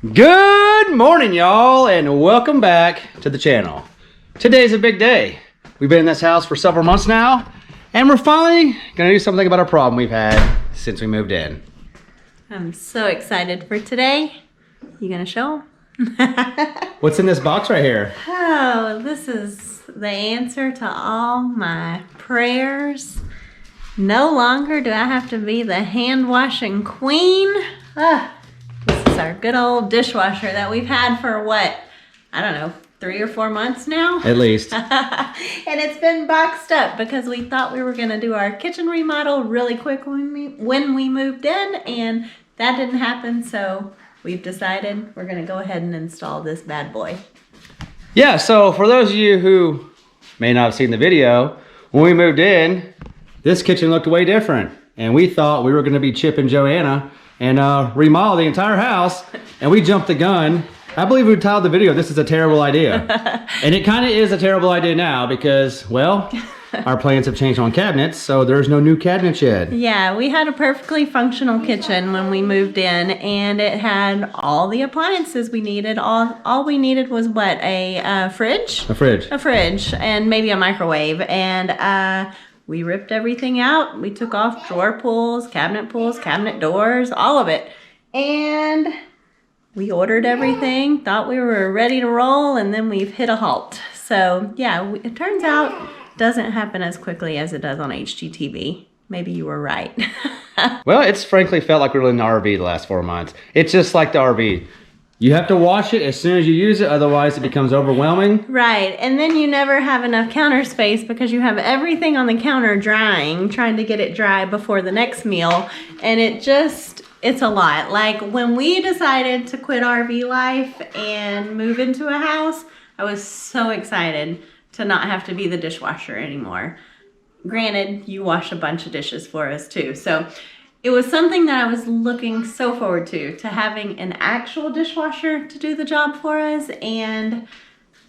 Good morning, y'all, and welcome back to the channel. Today's a big day. We've been in this house for several months now, and we're finally gonna do something about a problem we've had since we moved in. I'm so excited for today. You gonna show them? What's in this box right here? Oh, this is the answer to all my prayers. No longer do I have to be the hand washing queen. This is our good old dishwasher that we've had for what? I don't know, 3 or 4 months now? At least. And it's been boxed up because we thought we were gonna do our kitchen remodel really quick when we moved in, and that didn't happen, so we've decided we're gonna go ahead and install this bad boy. Yeah, so for those of you who may not have seen the video, when we moved in, this kitchen looked way different. And we thought we were gonna be Chip and Joanna and remodel the entire house, and we jumped the gun. I believe we titled the video, "This is a terrible idea." And it kind of is a terrible idea now because, well, our plans have changed on cabinets, so there's no new cabinets yet. Yeah, we had a perfectly functional kitchen when we moved in, and it had all the appliances we needed. All we needed was what, a fridge? A fridge. A fridge, and maybe a microwave. And we ripped everything out. We took off drawer pulls, cabinet doors, all of it. And we ordered everything, thought we were ready to roll, and then we've hit a halt. So yeah, it turns out it doesn't happen as quickly as it does on HGTV. Maybe you were right. Well, it's frankly felt like we were in the RV the last 4 months. It's just like the RV. You have to wash it as soon as you use it, otherwise it becomes overwhelming. Right, and then you never have enough counter space because you have everything on the counter drying, trying to get it dry before the next meal, and it's a lot. Like when we decided to quit RV life and move into a house, I was so excited to not have to be the dishwasher anymore. Granted, you wash a bunch of dishes for us too, so it was something that I was looking so forward to having an actual dishwasher to do the job for us, and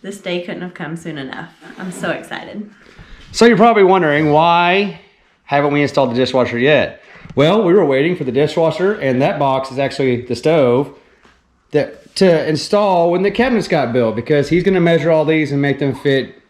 this day couldn't have come soon enough. I'm so excited. So you're probably wondering, why haven't we installed the dishwasher yet? Well, we were waiting for the dishwasher, and that box is actually the stove to install when the cabinets got built, because he's gonna measure all these and make them fit,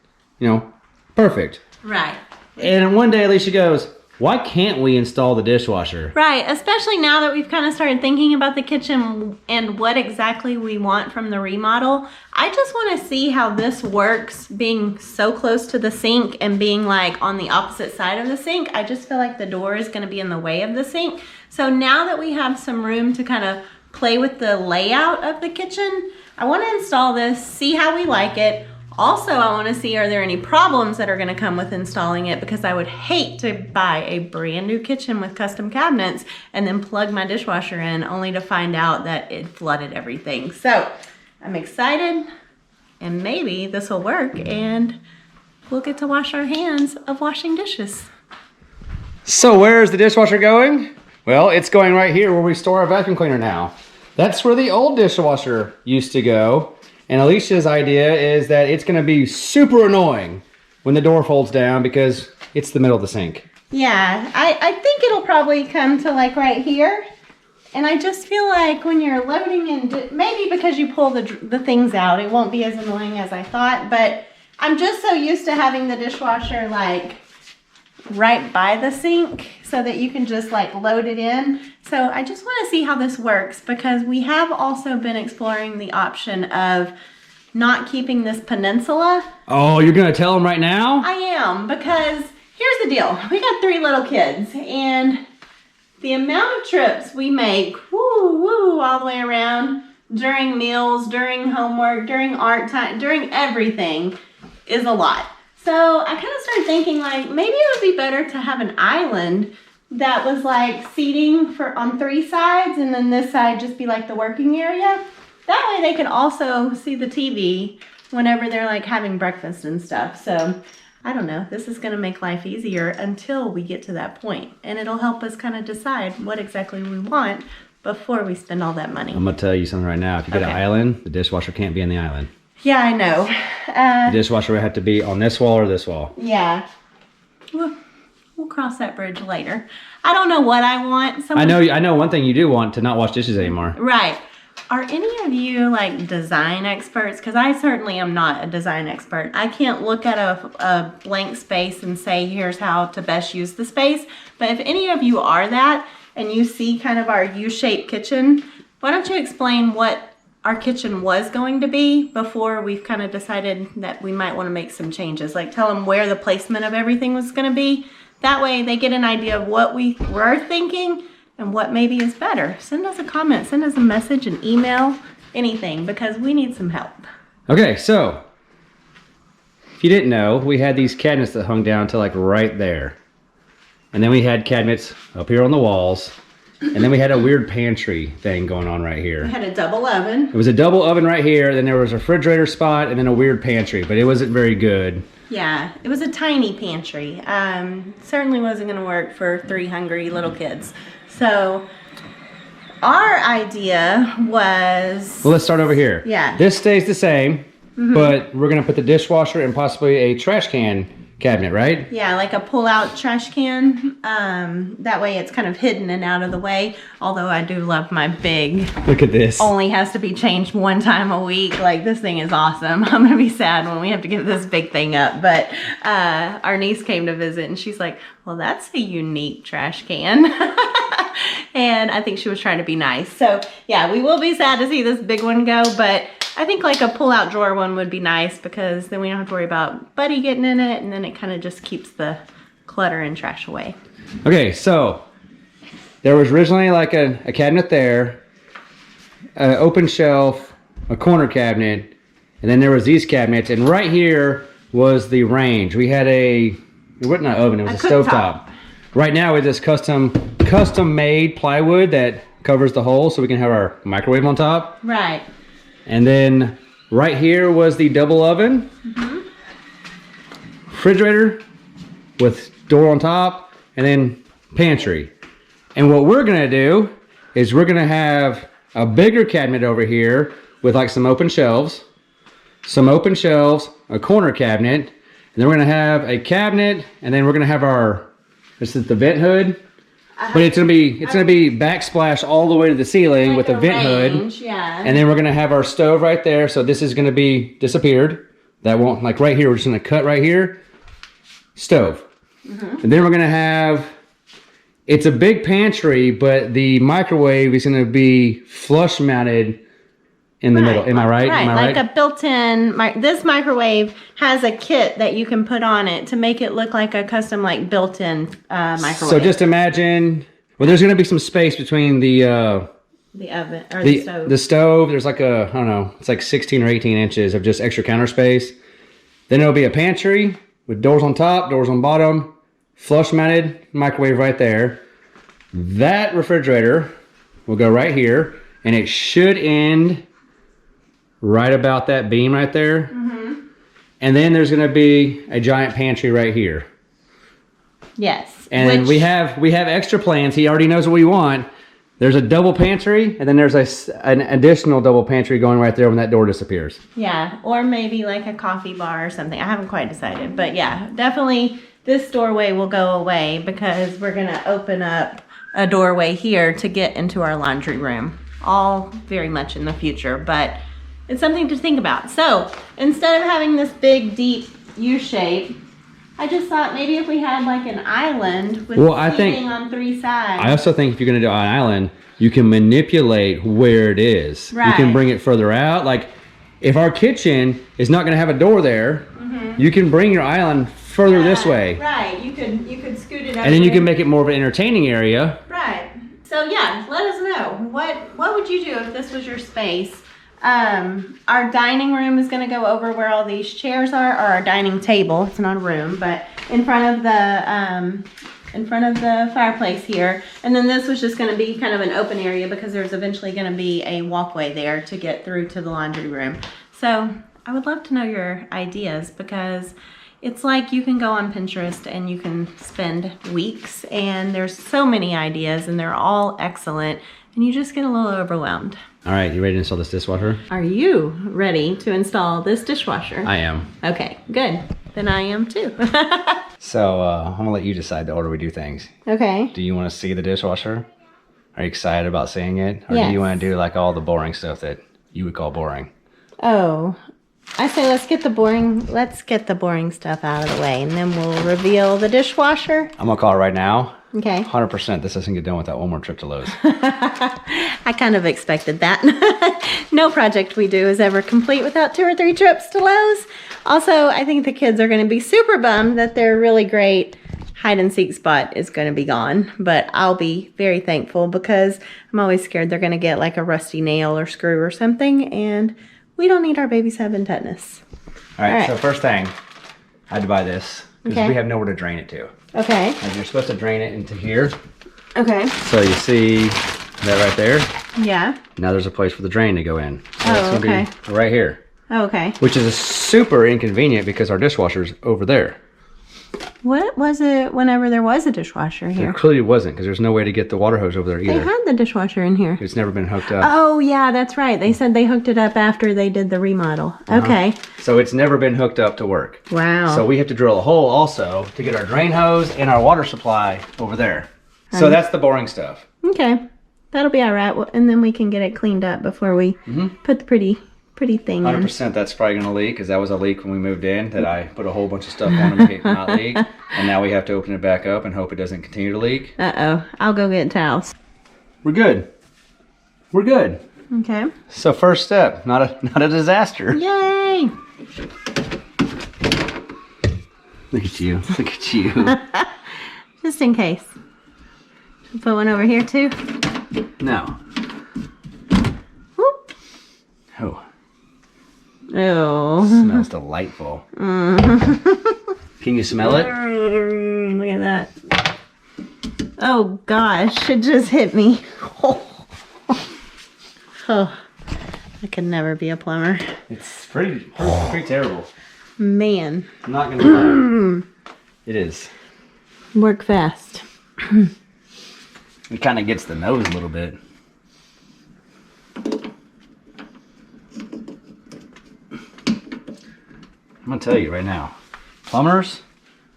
perfect. Right. And one day Alicia goes, "Why can't we install the dishwasher?" Right, especially now that we've kind of started thinking about the kitchen and what exactly we want from the remodel. I just want to see how this works being so close to the sink and being like on the opposite side of the sink. I just feel like the door is going to be in the way of the sink. So now that we have some room to kind of play with the layout of the kitchen, I want to install this, see how we like it. Also, I want to see, are there any problems that are going to come with installing it, because I would hate to buy a brand new kitchen with custom cabinets and then plug my dishwasher in only to find out that it flooded everything. So I'm excited, and maybe this will work and we'll get to wash our hands of washing dishes. So where is the dishwasher going? Well, it's going right here where we store our vacuum cleaner now. That's where the old dishwasher used to go. And Alicia's idea is that it's gonna be super annoying when the door folds down because it's the middle of the sink. Yeah, I think it'll probably come to like right here. And I just feel like when you're loading in, maybe because you pull the things out, it won't be as annoying as I thought, but I'm just so used to having the dishwasher like right by the sink so that you can just like load it in. So I just want to see how this works, because we have also been exploring the option of not keeping this peninsula. Oh, you're gonna tell them right now? I am, because here's the deal. We got 3 little kids, and the amount of trips we make, all the way around during meals, during homework, during art time, during everything is a lot. So I kind of started thinking like maybe it would be better to have an island that was like seating on 3 sides, and then this side just be like the working area. That way they could also see the TV whenever they're like having breakfast and stuff. So I don't know, this is going to make life easier until we get to that point, and it'll help us kind of decide what exactly we want before we spend all that money. I'm gonna tell you something right now. If you get an island, the dishwasher can't be in the island. Yeah, I know. The dishwasher would have to be on this wall or this wall. Yeah. We'll cross that bridge later. I don't know what I want. I know one thing you do want, to not wash dishes anymore. Right. Are any of you like design experts? Because I certainly am not a design expert. I can't look at a blank space and say, here's how to best use the space. But if any of you are that and you see kind of our U-shaped kitchen, why don't you explain what our kitchen was going to be before we've kind of decided that we might want to make some changes. Like tell them where the placement of everything was going to be. That way they get an idea of what we were thinking and what maybe is better. Send us a comment, send us a message, an email, anything, because we need some help. Okay, so if you didn't know, we had these cabinets that hung down to like right there. And then we had cabinets up here on the walls. And then we had a weird pantry thing going on right here. We had a double oven. It was a double oven right here. Then there was a refrigerator spot and then a weird pantry, but it wasn't very good. Yeah, it was a tiny pantry. Certainly wasn't gonna work for 3 hungry little kids. So our idea was... Well, let's start over here. Yeah. This stays the same, but we're gonna put the dishwasher and possibly a trash can cabinet, right? Yeah, like a pull-out trash can. That way it's kind of hidden and out of the way. Although I do love my big... Look at this. Only has to be changed 1 time a week. Like, this thing is awesome. I'm gonna be sad when we have to give this big thing up. But our niece came to visit and she's like, well, that's a unique trash can. And I think she was trying to be nice. So yeah, we will be sad to see this big one go, but I think like a pull-out drawer one would be nice because then we don't have to worry about Buddy getting in it, and then it kind of just keeps the clutter and trash away. Okay, so there was originally like a cabinet there, an open shelf, a corner cabinet, and then there was these cabinets, and right here was the range. We had it wasn't an oven, it was a stovetop. Right now it's this custom made plywood that covers the hole so we can have our microwave on top. Right. And then right here was the double oven, refrigerator with door on top, and then pantry. And what we're gonna do is we're gonna have a bigger cabinet over here with like some open shelves, a corner cabinet, and then we're gonna have a cabinet, and then we're gonna have this is the vent hood. But it's gonna be backsplash all the way to the ceiling like with a vent hood. Yeah. And then we're gonna have our stove right there. So this is gonna be disappeared. That won't, like right here, we're just gonna cut right here, stove. And then we're gonna have, it's a big pantry, but the microwave is gonna be flush mounted in the middle. Am I right? Right, Am I like a built-in, this microwave has a kit that you can put on it to make it look like a custom, like built-in microwave. So just imagine, well, there's gonna be some space between the oven, or the stove. The stove, there's like I don't know, it's like 16 or 18 inches of just extra counter space. Then there'll be a pantry with doors on top, doors on bottom, flush mounted microwave right there. That refrigerator will go right here, and it should end right about that beam right there. And then there's gonna be a giant pantry right here. Yes. And we have extra plans. He already knows what we want. There's a double pantry, and then there's an additional double pantry going right there when that door disappears. Yeah, or maybe like a coffee bar or something. I haven't quite decided, but yeah, definitely this doorway will go away because we're gonna open up a doorway here to get into our laundry room. All very much in the future, but it's something to think about. So instead of having this big, deep U shape, I just thought maybe if we had like an island with seating on 3 sides. I also think if you're gonna do an island, you can manipulate where it is. Right. You can bring it further out. Like if our kitchen is not gonna have a door there, you can bring your island further this way. Right, you could scoot it over. And then you can make it more of an entertaining area. Right. So yeah, let us know. What would you do if this was your space? Our dining room is going to go over where all these chairs are, or our dining table. It's not a room, but in front of the fireplace here. And then this was just going to be kind of an open area because there's eventually going to be a walkway there to get through to the laundry room. So I would love to know your ideas because it's like you can go on Pinterest and you can spend weeks and there's so many ideas and they're all excellent and you just get a little overwhelmed. All right, you ready to install this dishwasher? Are you ready to install this dishwasher? I am. Okay, good. Then I am too. So I'm gonna let you decide the order we do things. Okay. Do you want to see the dishwasher? Are you excited about seeing it? Or do you want to do like all the boring stuff that you would call boring? Oh, I say let's get the boring stuff out of the way, and then we'll reveal the dishwasher. I'm gonna call it right now. Okay. 100% this doesn't get done without one more trip to Lowe's. I kind of expected that. No project we do is ever complete without 2 or 3 trips to Lowe's. Also, I think the kids are going to be super bummed that their really great hide and seek spot is going to be gone. But I'll be very thankful because I'm always scared they're going to get like a rusty nail or screw or something. And we don't need our babies having tetanus. All right. So first thing, I had to buy this because we have nowhere to drain it to. Okay. And you're supposed to drain it into here. Okay. So you see that right there? Yeah. Now there's a place for the drain to go in. So Oh, it's gonna be right here. Oh, okay. Which is super inconvenient because our dishwasher's over there. What was it whenever there was a dishwasher here? It clearly wasn't because there's no way to get the water hose over there either. They had the dishwasher in here. It's never been hooked up. Oh, yeah, that's right. They said they hooked it up after they did the remodel. Okay. So it's never been hooked up to work. Wow. So we have to drill a hole also to get our drain hose and our water supply over there. So that's the boring stuff. Okay. That'll be all right. And then we can get it cleaned up before we put the pretty thing in. 100% that's probably going to leak because that was a leak when we moved in that I put a whole bunch of stuff on to make it not leak. And now we have to open it back up and hope it doesn't continue to leak. Uh-oh. I'll go get towels. We're good. We're good. Okay. So first step, not a disaster. Yay! Look at you. Look at you. Just in case. Put one over here too. No. Whoop. Oh. Oh. Smells delightful. Can you smell it? Look at that. Oh gosh, it just hit me. Oh, I could never be a plumber. It's pretty terrible. Man. I'm not gonna lie. It is. Work fast. It kind of gets the nose a little bit. I'm gonna tell you right now, plumbers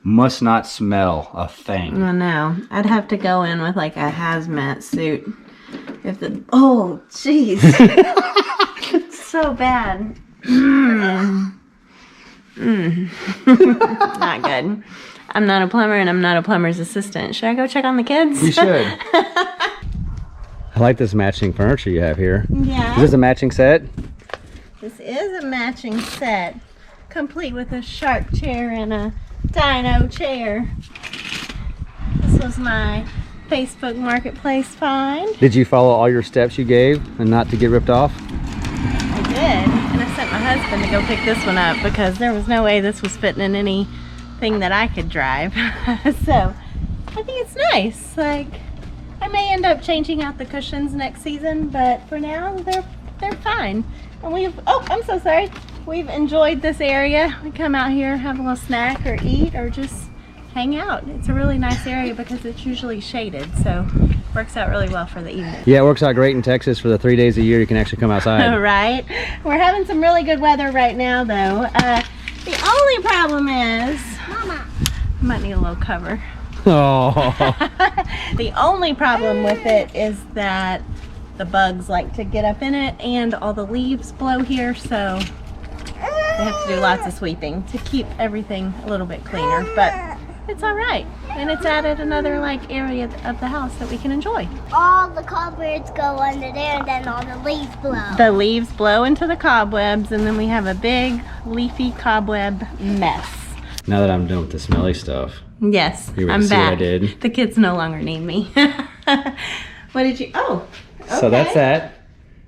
must not smell a thing. I know. I'd have to go in with like a hazmat suit. If the jeez, so bad. Not good. I'm not a plumber and I'm not a plumber's assistant. Should I go check on the kids? You should. I like this matching furniture you have here. Yeah. Is this a matching set? This is a matching set, complete with a shark chair and a dino chair. This was my Facebook Marketplace find. Did you follow all your steps you gave and not to get ripped off? I did, and I sent my husband to go pick this one up because there was no way this was fitting in anything that I could drive. So I think it's nice. Like, I may end up changing out the cushions next season, but for now they're fine. And I'm so sorry. We've enjoyed this area. We come out here, have a little snack or eat or just hang out. It's a really nice area because it's usually shaded, so works out really well for the evening. Yeah, it works out great in Texas for the 3 days a year you can actually come outside. Right. We're having some really good weather right now, though. The only problem is, Mama, I might need a little cover. Oh. The only problem with it is that the bugs like to get up in it and all the leaves blow here, so we have to do lots of sweeping to keep everything a little bit cleaner, but it's all right. And it's added another like area of the house that we can enjoy. All the cobwebs go under there and then all the leaves blow. The leaves blow into the cobwebs and then we have a big leafy cobweb mess. Now that I'm done with the smelly stuff. Yes, You I'm see what back. I did? The kids no longer need me. What did you, oh. Okay. So that's that.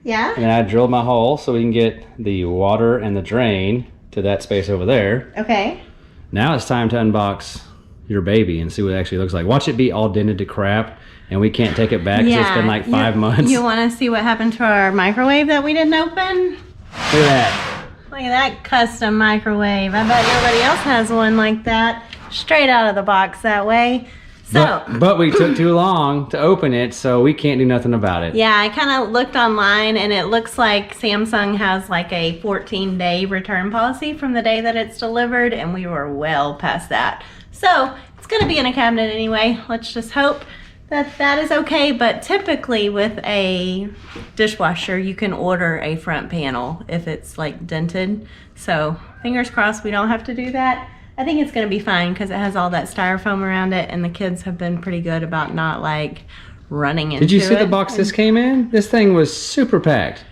Yeah? And I drilled my hole so we can get the water and the drain to that space over there. Okay. Now it's time to unbox your baby and see what it actually looks like. Watch it be all dented to crap and we can't take it back because it's been like 5 months. You want to see what happened to our microwave that we didn't open? Look at that. Look at that custom microwave. I bet nobody else has one like that. Straight out of the box that way. So, But we took too long to open it, so we can't do nothing about it. yeah, I kind of looked online and it looks like Samsung has like a 14-day return policy from the day that it's delivered, and we were well past that. So it's going to be in a cabinet anyway. Let's just hope that is okay, but typically with a dishwasher, you can order a front panel if it's like dented. So fingers crossed we don't have to do that. I think it's gonna be fine because it has all that styrofoam around it, and the kids have been pretty good about not like running into it. Did you see the box this came in? This thing was super packed.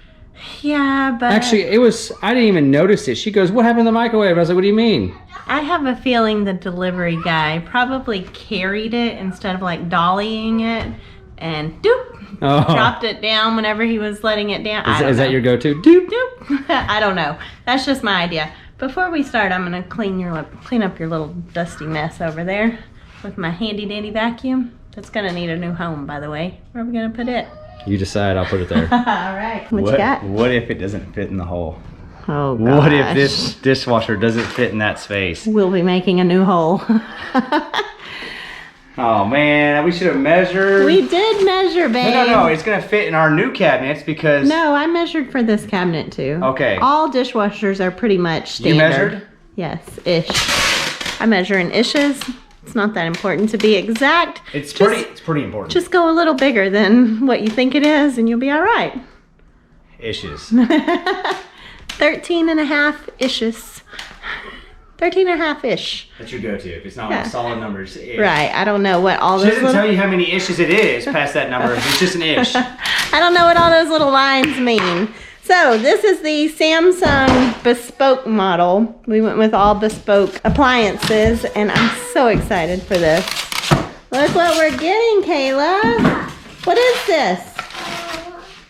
Yeah, but Actually, it was, I didn't even notice it. She goes, what happened to the microwave? I was like, what do you mean? I have a feeling the delivery guy probably carried it instead of like dollying it and doop, dropped it down whenever he was letting it down. Is that your go-to? Doop. Doop. I don't know. That's just my idea. Before we start, I'm gonna clean up your little dusty mess over there with my handy dandy vacuum. That's gonna need a new home, by the way. Where are we gonna put it? You decide, I'll put it there. All right. What you got? What if it doesn't fit in the hole? Oh gosh. What if this dishwasher doesn't fit in that space? We'll be making a new hole. Oh man, we should have measured. We did measure, babe. No, it's gonna fit in our new cabinets because... No, I measured for this cabinet too. Okay. All dishwashers are pretty much standard. You measured? Yes, ish. I measure in ishes. It's not that important to be exact. It's pretty important. Just go a little bigger than what you think it is and you'll be all right. Issues. 13 and a half ishes. 13 and a half ish. That's your go-to. If it's not like solid numbers, ish. Right. I don't know what all She those doesn't tell you how many ishes it is past that number. It's just an ish. I don't know what all those little lines mean. So this is the Samsung bespoke model. We went with all bespoke appliances and I'm so excited for this. Look what we're getting, Kayla. What is this?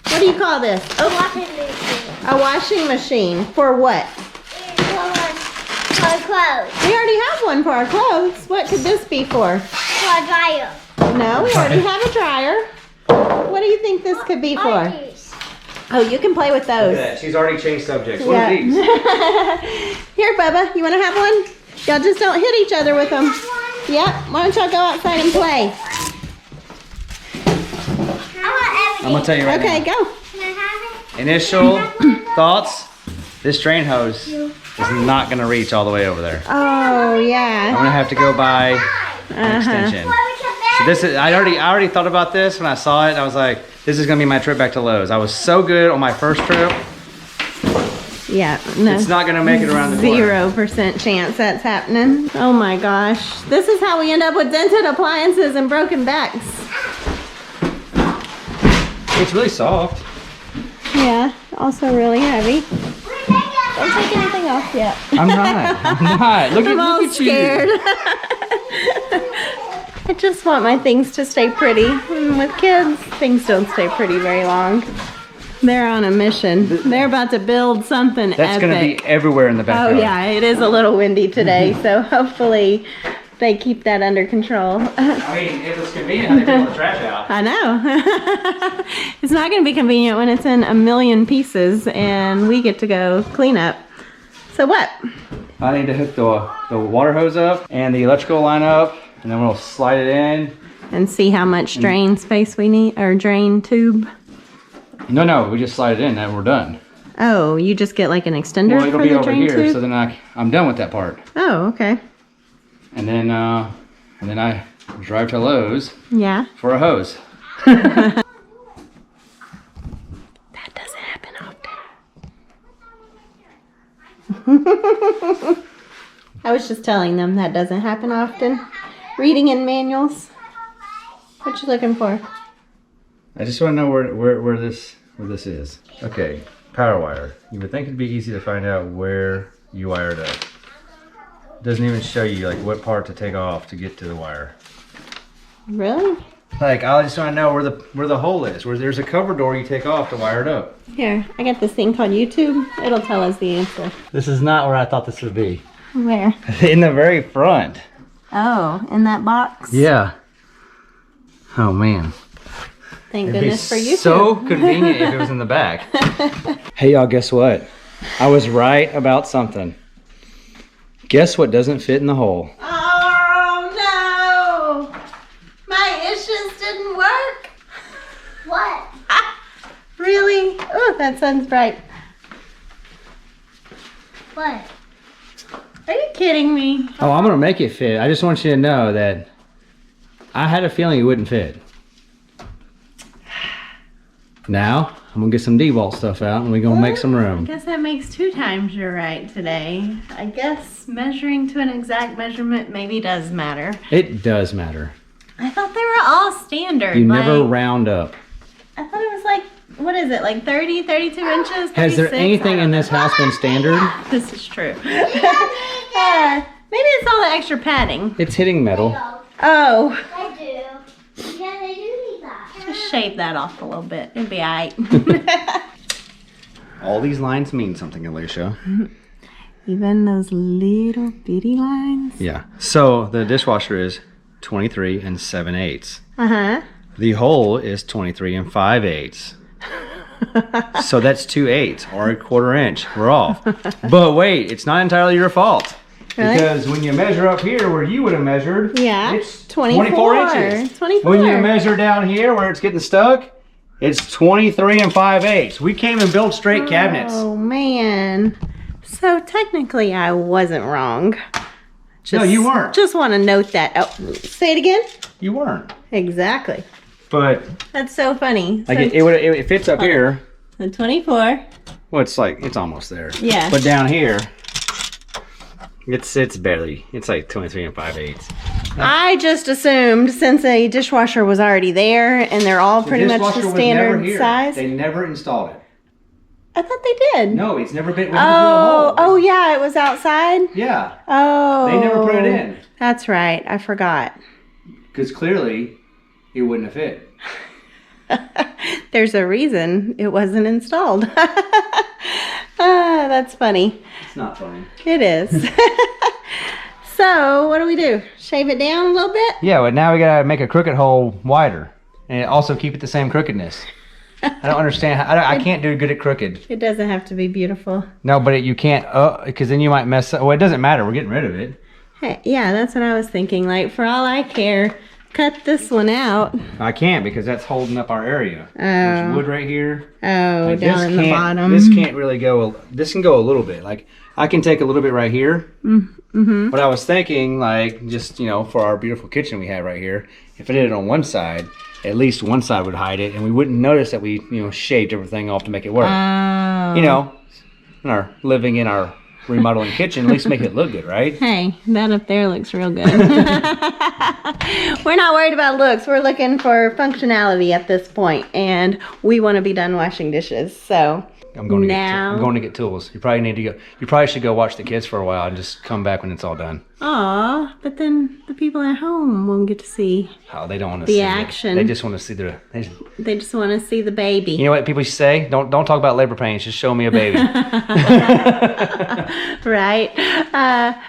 What do you call this? A washing machine. A washing machine. For what? For clothes. We already have one for our clothes. What could this be for? For a dryer. No, we already have a dryer. What do you think this could be for? Oh, you can play with those. Look at that. She's already changed subjects. What Yeah. are these? Here, Bubba, you want to have one? Y'all just don't hit each other with them. Yep. Why don't y'all go outside and play? I'm gonna tell you right Okay, now. go. Can I have it? Initial thoughts. This drain hose is not gonna reach all the way over there. Oh, I'm yeah. gonna have to go buy an extension. So this is, I already thought about this when I saw it. And I was like, this is gonna be my trip back to Lowe's. I was so good on my first trip. Yeah, no. It's not gonna make it around the corner. 0% chance that's happening. Oh my gosh. This is how we end up with dented appliances and broken backs. It's really soft. Yeah, also really heavy. Don't take anything off yet. I'm not. Look I'm all at scared. you. I just want my things to stay pretty. And with kids, things don't stay pretty very long. They're on a mission. They're about to build something That's epic. gonna be everywhere in the Oh backyard. yeah, it is a little windy today, so hopefully they keep that under control. I mean, if it's convenient, I can pull the trash out. I know. It's not going to be convenient when it's in a million pieces and we get to go clean up. So what? I need to hook the water hose up and the electrical line up, and then we'll slide it in. And see how much drain space we need, or drain tube. No, we just slide it in and we're done. Oh, you just get like an extender Well, it'll for be the over drain here, tube? so then I'm done with that part. Oh, okay. And then I drive to Lowe's Yeah. for a hose. That doesn't happen often. I was just telling them that doesn't happen often. Reading in manuals. What you looking for? I just want to know where this is. Okay, power wire. You would think it'd be easy to find out where you wired up. It doesn't even show you like what part to take off to get to the wire. Really? Like, I just want to know where the hole is. Where there's a cover door you take off to wire it up. Here, I got this thing called YouTube. It'll tell us the answer. This is not where I thought this would be. Where? In the very front. Oh, in that box? Yeah. Oh man. Thank It'd be goodness for YouTube. so convenient if it was in the back. Hey y'all, guess what? I was right about something. Guess what doesn't fit in the hole? Oh no! My issues didn't work. What? Really? Oh, that sun's bright. What? Are you kidding me? Oh, I'm gonna make it fit. I just want you to know that I had a feeling it wouldn't fit. Now, I'm gonna get some D-Walt stuff out and we're gonna make some I room. guess that makes 2 times your right today. I guess measuring to an exact measurement maybe does matter. It does matter. I thought they were all standard. You never like, round up. I thought it was like, what is it, like 30, 32 inches? Has there 36? anything in this house been standard? This is true. Maybe it's all the extra padding. It's hitting metal. Oh, I do. Yeah, they do need that. just shave that off a little bit. It'll be alright. All these lines mean something, Alicia. Even those little bitty lines. Yeah. So the dishwasher is 23 and 7/8. Uh-huh. The hole is 23 and 5/8. So that's 2/8 or a 1/4 inch. We're off. But wait, it's not entirely your fault. Really? Because when you measure up here where you would have measured, Yeah, it's 24 inches. 24. When you measure down here where it's getting stuck, it's 23 and 5/8. We came and built straight cabinets. Oh, man. So technically I wasn't wrong. No, you weren't. Just want to note that. Oh, say it again? You weren't. Exactly. But That's so funny. like So it fits up here. the 24. Well, it's almost there. Yeah. But down here, it's barely. It's like 23 and 5/8. I just assumed since a dishwasher was already there and they're all pretty much the standard size. They never installed it. I thought they did. No, it's never been. Oh, yeah, it was outside. Yeah, Oh, they never put it in That's right. I forgot. because clearly it wouldn't have fit. There's a reason it wasn't installed. That's funny. It's not funny. It is. So, what do? Shave it down a little bit? Yeah, but now we gotta make a crooked hole wider and also keep it the same crookedness. I don't understand. I can't do good at crooked. It doesn't have to be beautiful. No, but you can't, because then you might mess up. Well, it doesn't matter. We're getting rid of it. Hey, yeah, that's what I was thinking. Like, for all I care, cut this one out. I can't because that's holding up our area. Oh. There's wood right here. Oh, Like, down in the bottom. This can't really go. This can go a little bit. Like I can take a little bit right here. Mm-hmm. But I was thinking, like, just for our beautiful kitchen we have right here, if I did it on one side, at least one side would hide it, and we wouldn't notice that we shaved everything off to make it work. Oh. In our living in our remodeling kitchen, at least make it look good, right? Hey, that up there looks real good. We're not worried about looks. We're looking for functionality at this point, and we want to be done washing dishes. So I'm going to get tools. You probably need to go. You probably should go watch the kids for a while and just come back when it's all done. Aw, but then the people at home won't get to see. Oh, they don't want to The see action. It. They just want to see They just want to see the baby. You know what people should say? Don't talk about labor pains. Just show me a baby. Right.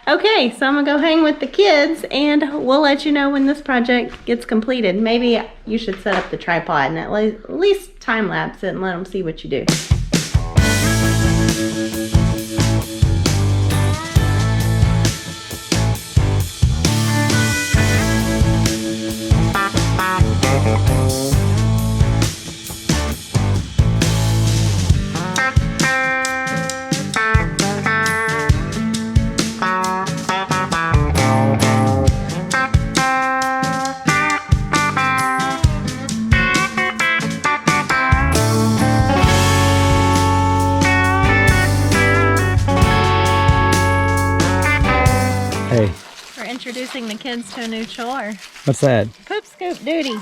Okay, so I'm gonna go hang with the kids, and we'll let you know when this project gets completed. Maybe you should set up the tripod and at least time lapse it and let them see what you do. Hey, We're introducing the kids to a new chore. what's that? Poop scoop duty.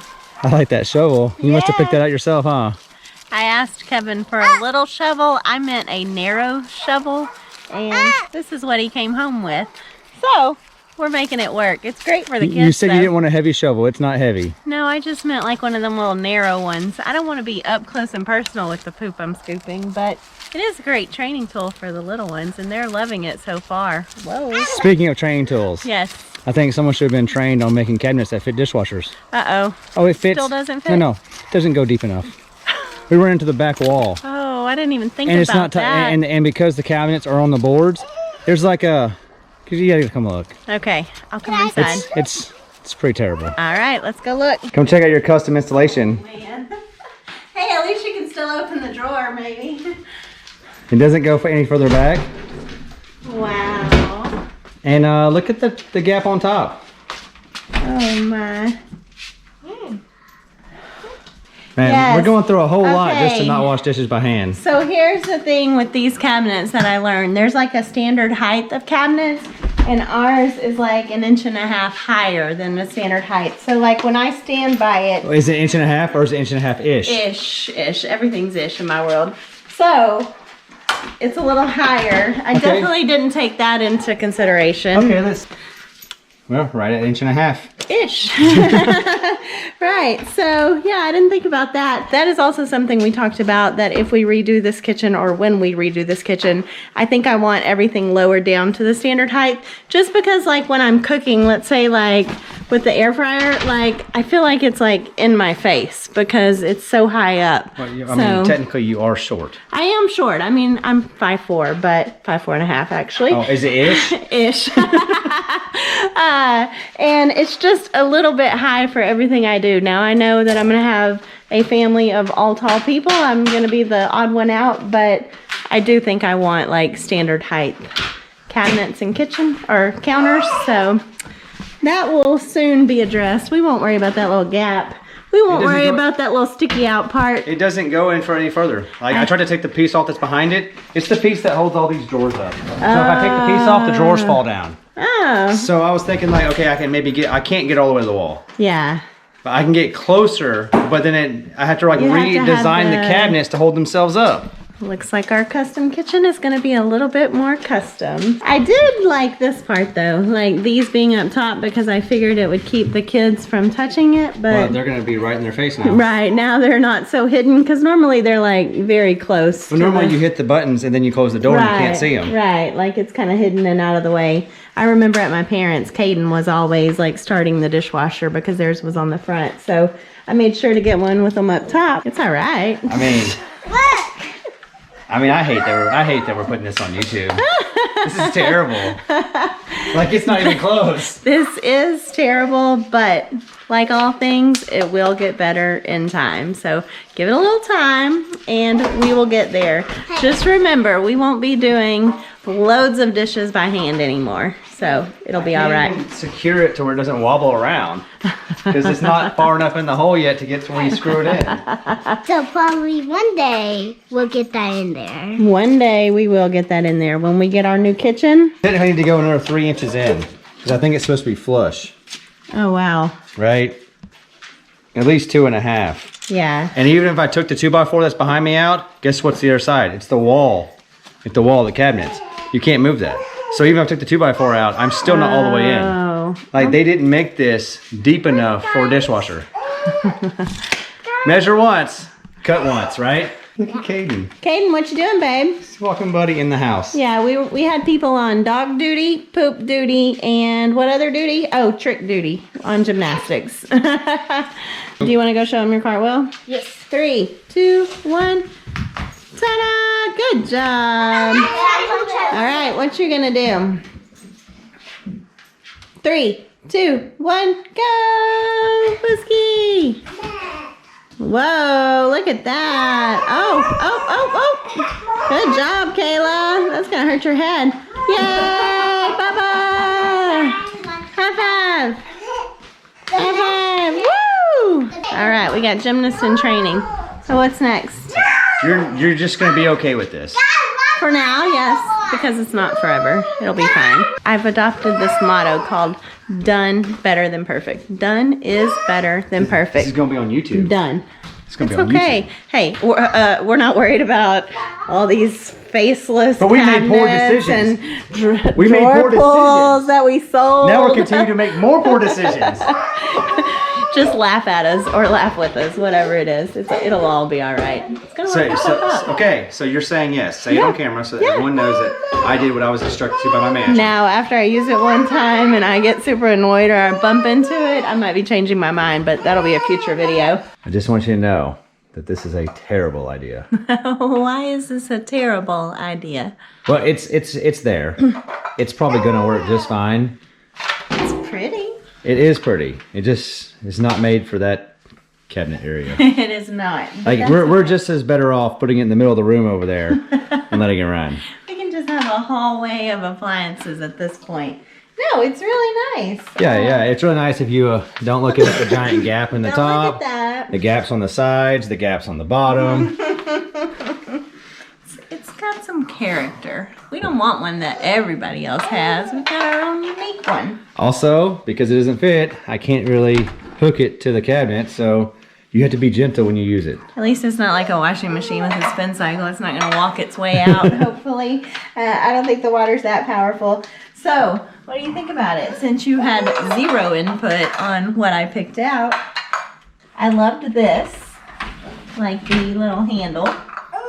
I like that shovel. You must have picked that out yourself, huh? I asked Kevin for a little shovel. I meant a narrow shovel, and this is what he came home with. So, we're making it work. It's great for the kids. You said though. you didn't want a heavy shovel. It's not heavy. No, I just meant like one of them little narrow ones. I don't want to be up close and personal with the poop I'm scooping, but it is a great training tool for the little ones, and they're loving it so far. Whoa. Speaking of training tools, Yes. I think someone should have been trained on making cabinets that fit dishwashers. Uh-oh. Oh, it fits. Still doesn't fit? No, it doesn't go deep enough. We run into the back wall. Oh, I didn't even think And about it's not that. and because the cabinets are on the boards, there's like a, cause you gotta come look. Okay, I'll come inside. It's pretty terrible. All right, let's go look. Come check out your custom installation. Man. Hey, at least you can still open the drawer, maybe. It doesn't go any further back. Wow. And look at the gap on top. Oh my. Man, Yes. we're going through a whole lot just to Okay. not wash dishes by hand. So here's the thing with these cabinets that I learned. There's like a standard height of cabinets, and ours is like 1.5 inches higher than the standard height. So like when I stand by it, Is it 1.5 inches or is it 1.5 inches-ish? ish, everything's ish in my world. So it's a little higher. I definitely didn't take that into consideration. Okay, well, right at 1.5 inches. Ish. Right. So yeah, I didn't think about that. That is also something we talked about, that if we redo this kitchen, or when we redo this kitchen, I think I want everything lowered down to the standard height, just because like when I'm cooking, let's say like with the air fryer, like I feel like it's like in my face because it's so high up. Well, I mean, technically you are short. I am short. I mean, I'm 5'4", but 5'4.5" actually. Oh, is it ish? Ish. And it's just a little bit high for everything I do. Now I know that I'm going to have a family of all tall people. I'm going to be the odd one out, but I do think I want like standard height cabinets and kitchen or counters. So that will soon be addressed. We won't worry about that little gap. We won't worry about that little sticky out part. It doesn't go in for any further. Like I tried to take the piece off that's behind it. It's the piece that holds all these drawers up. So if I take the piece off, the drawers fall down. Oh. So I was thinking like, okay, I can't get all the way to the wall. Yeah. But I can get closer, but then I have to like You have to have redesign the cabinets to hold themselves up. Looks like our custom kitchen is going to be a little bit more custom. I did like this part though, like these being up top, because I figured it would keep the kids from touching it, but Well, they're going to be right in their face now. right now they're not so hidden, because normally they're like very close. Well, normally you hit the buttons and then you close the door and you can't see them. Right, like it's kind of hidden and out of the way. I remember at my parents', Caden was always like starting the dishwasher because theirs was on the front. So I made sure to get one with them up top. It's all right. I mean, I hate that we're putting this on YouTube. This is terrible. Like it's not even close. This is terrible, but like all things, it will get better in time. So give it a little time and we will get there. Just remember, we won't be doing loads of dishes by hand anymore. So it'll be all right. Secure it to where it doesn't wobble around. Because it's not far enough in the hole yet to get to where you screw it in. So probably one day we'll get that in there. One day we will get that in there when we get our new kitchen. Then I need to go another 3 inches in. Because I think it's supposed to be flush. Oh, wow. Right? At least 2.5. Yeah. And even if I took the 2x4 that's behind me out, guess what's the other side? It's the wall. It's the wall of the cabinets. You can't move that. So even if I took the 2x4 out, I'm still not all the way in. Oh. Like they didn't make this deep enough for a dishwasher. Measure once, cut once, right? Look at Caden. Caden, what you doing, babe? He's walking buddy in the house. Yeah, we had people on dog duty, poop duty, and what other duty? Oh, trick duty on gymnastics. Do you want to go show them your cartwheel? Yes. 3, 2, 1. Ta-da! Good job. All right, what you gonna do? 3, 2, 1, go! Whiskey! Whoa, look at that. Oh. Good job, Kayla. That's gonna hurt your head. Yay! Bye-bye! High five! High five! Woo! All right, we got gymnasts in training. So what's next? You're just gonna be okay with this. For now, yes, because it's not forever. It'll be fine. I've adopted this motto called done better than perfect. Done is better than This perfect. is gonna be on YouTube. Done. It's gonna It's be on okay. Hey, we're not worried about all these faceless But we made poor cabinets decisions. and We made drawer poor pulls decisions. that we sold. Now we're continuing to make more poor decisions. Just laugh at us or laugh with us, whatever it is. It'll all be all right. It's gonna work itself out. Okay, so you're saying yes. Say it on camera so that everyone knows that I did what I was instructed to by my man. Now, after I use it one time and I get super annoyed or I bump into it, I might be changing my mind, but that'll be a future video. I just want you to know that this is a terrible idea. Why is this a terrible idea? Well, it's there. It's probably gonna work just fine. It's pretty. It is pretty. It just is not made for that cabinet area. It is not. Like we're just as better off putting it in the middle of the room over there and letting it run. We can just have a hallway of appliances at this point. No, it's really nice. Yeah, it's really nice if you don't look at the giant gap in the Don't top. look at that. The gaps on the sides, the gaps on the bottom. It's got some character. We don't want one that everybody else has. We've got our own unique one. Also, because it doesn't fit, I can't really hook it to the cabinet, so you have to be gentle when you use it. At least it's not like a washing machine with a spin cycle. It's not going to walk its way out, hopefully. I don't think the water's that powerful. So, what do you think about it? Since you had 0 input on what I picked out, I loved this. Like the little handle.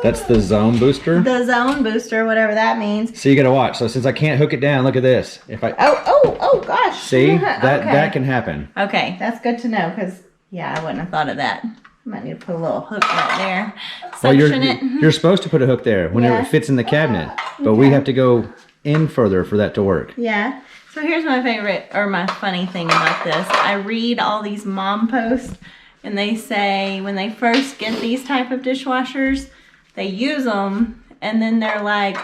That's the zone booster? The zone booster, whatever that means. So you gotta watch. So since I can't hook it down, look at this. If I Oh gosh. see, that Okay. that can happen. Okay, that's good to know because, yeah, I wouldn't have thought of that. Might need to put a little hook right there. Well, Suction it. you're supposed to put a hook there whenever Yeah. it fits in the cabinet, but we have to go in further for that to work. Yeah. So here's my favorite, or my funny thing about this. I read all these mom posts, and they say when they first get these type of dishwashers, they use them, and then they're like,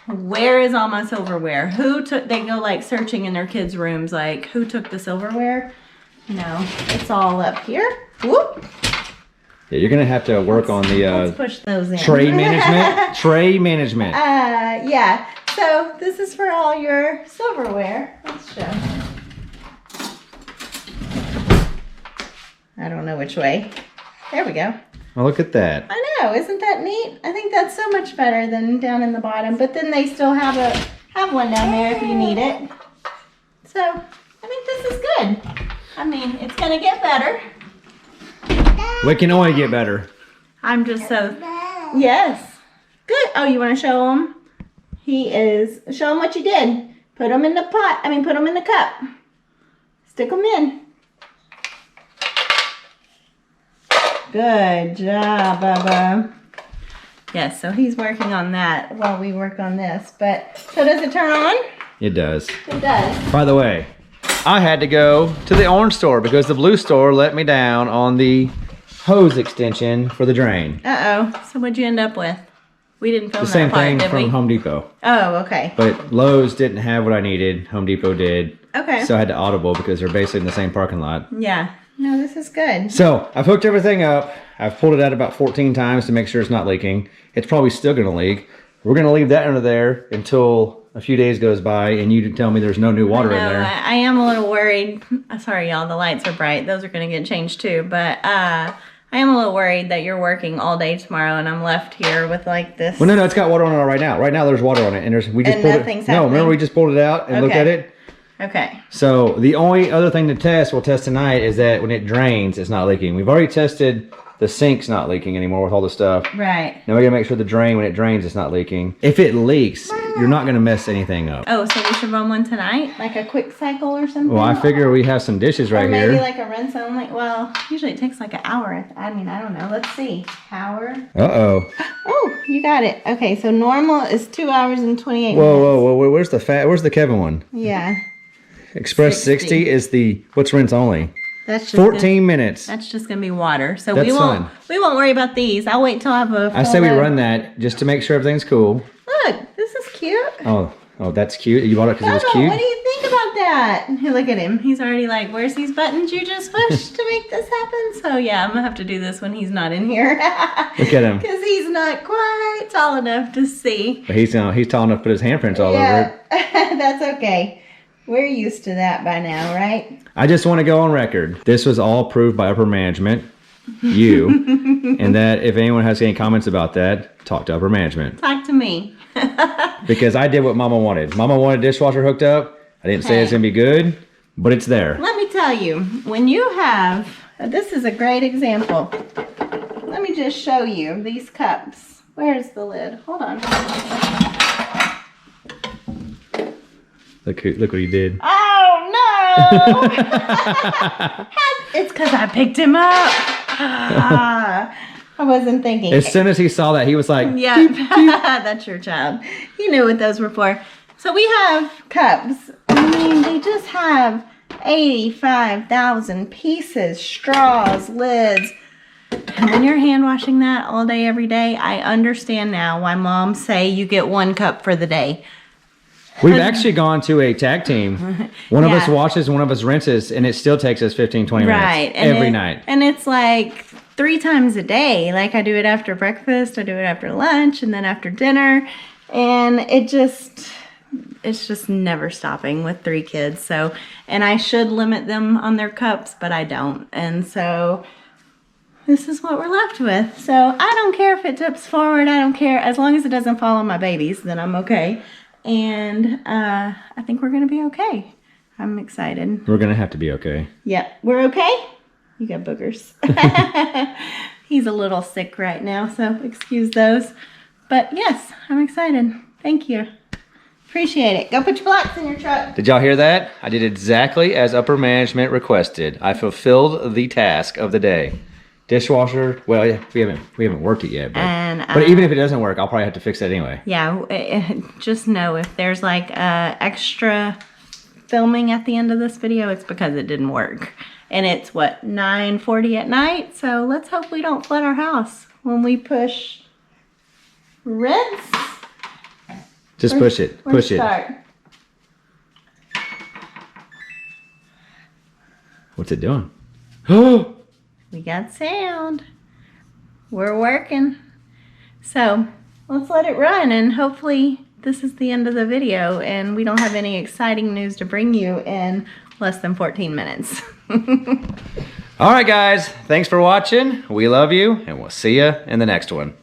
where is all my silverware? Who took, they go like searching in their kids' rooms, like, who took the silverware? No, it's all up here. Whoop. Yeah, you're gonna have to work on Let's the push those in. tray management. Tray management. Yeah. So this is for all your silverware. Let's show. I don't know which way. There we go. Oh, look at that. I know, isn't that neat? I think that's so much better than down in the bottom. But then they still have one down there if you need it. So I think this is good. I mean, it's gonna get better. We can only get better. I'm just so, yes. Good. Oh, you want to show him? Show him what you did. Put them in the pot. Put them in the cup. Stick them in. Good job, Bubba. Yes, so he's working on that while we work on this. But, so does it turn on? It does. It does. By the way, I had to go to the orange store because the blue store let me down on the hose extension for the drain. Uh-oh. So what'd you end up with? We didn't film The same that part, thing did from we? Home Depot. Oh, okay. But Lowe's didn't have what I needed. Home Depot did. Okay. So I had to audible because they're basically in the same parking lot. Yeah. No, this is good. So I've hooked everything up. I've pulled it out about 14 times to make sure it's not leaking. It's probably still going to leak. We're going to leave that under there until a few days goes by and you tell me there's no new water in there. I am a little worried. Sorry, y'all, the lights are bright. Those are going to get changed too. But I am a little worried that you're working all day tomorrow and I'm left here with like this. Well, no, it's got water on it right now. Right now there's water on it. And we just And pulled nothing's it. No, remember happening? we just pulled it out and looked at Okay. it? Okay. So the only other thing to test, we'll test tonight, is that when it drains, it's not leaking. We've already tested the sink's not leaking anymore with all the stuff. Right. Now we gotta make sure the drain, when it drains, it's not leaking. If it leaks, you're not gonna mess anything up. Oh, so we should run one tonight? Like a quick cycle or something? Well, I figure we have some dishes right or maybe here. like a rinse only. Well, usually it takes like an hour. I don't know. Let's see. Hour. Uh-oh. Oh, you got it. Okay, so normal is 2 hours and 28 Whoa, minutes. whoa, where's the Kevin one? Yeah. Express 60 is the, what's rinse only? That's just 14 minutes. That's just gonna be water. So That's we won't fine. we won't worry about these. I'll wait till I have a I full say we load. run that just to make sure everything's cool. Look, this is cute. Oh, that's cute. You bought it because it was Bubba, cute? what do you think about that? Hey, look at him. He's already like, where's these buttons you just pushed to make this happen? So yeah, I'm gonna have to do this when he's not in here. Look at him. Because he's not quite tall enough to see. But he's tall enough to put his handprints all over it. That's okay. We're used to that by now, right? I just want to go on record. This was all approved by upper management, you, and that if anyone has any comments about that, talk to upper management. Talk to me. Because I did what Mama wanted. Mama wanted a dishwasher hooked up. I didn't say it's going to be good, but it's there. Let me tell you, when you have, this is a great example. Let me just show you these cups. Where's the lid? Hold on. Look what he did. Oh, no! It's because I picked him up. I wasn't thinking. As soon as he saw that, he was like, Yeah, that's your child. He knew what those were for. So we have cups. They just have 85,000 pieces, straws, lids. And when you're hand washing that all day, every day, I understand now why moms say you get one cup for the day. We've actually gone to a tag team. One of us Yeah. washes, one of us rinses, and it still takes us 15, 20 minutes Right. And every night. And it's like 3 times a day. Like I do it after breakfast, I do it after lunch, and then after dinner. And it's just never stopping with 3 kids. So, and I should limit them on their cups, but I don't. And so this is what we're left with. So I don't care if it tips forward. I don't care. As long as it doesn't fall on my babies, then I'm okay. And I think we're going to be okay. I'm excited. We're going to have to be okay. Yep. We're okay? You got boogers. He's a little sick right now, so excuse those. But yes, I'm excited. Thank you. Appreciate it. Go put your blocks in your truck. Did y'all hear that? I did exactly as upper management requested. I fulfilled the task of the day. Dishwasher, well, yeah, we haven't worked it yet. But even if it doesn't work, I'll probably have to fix that anyway. Yeah, just know if there's like extra filming at the end of this video, it's because it didn't work. And it's what, 9:40 at night? So let's hope we don't flood our house when we push rinse. Just push it. Push it. Start. What's it doing? Oh! We got sound. We're working. So let's let it run, and hopefully this is the end of the video and we don't have any exciting news to bring you in less than 14 minutes. All right, guys. Thanks for watching. We love you, and we'll see you in the next one.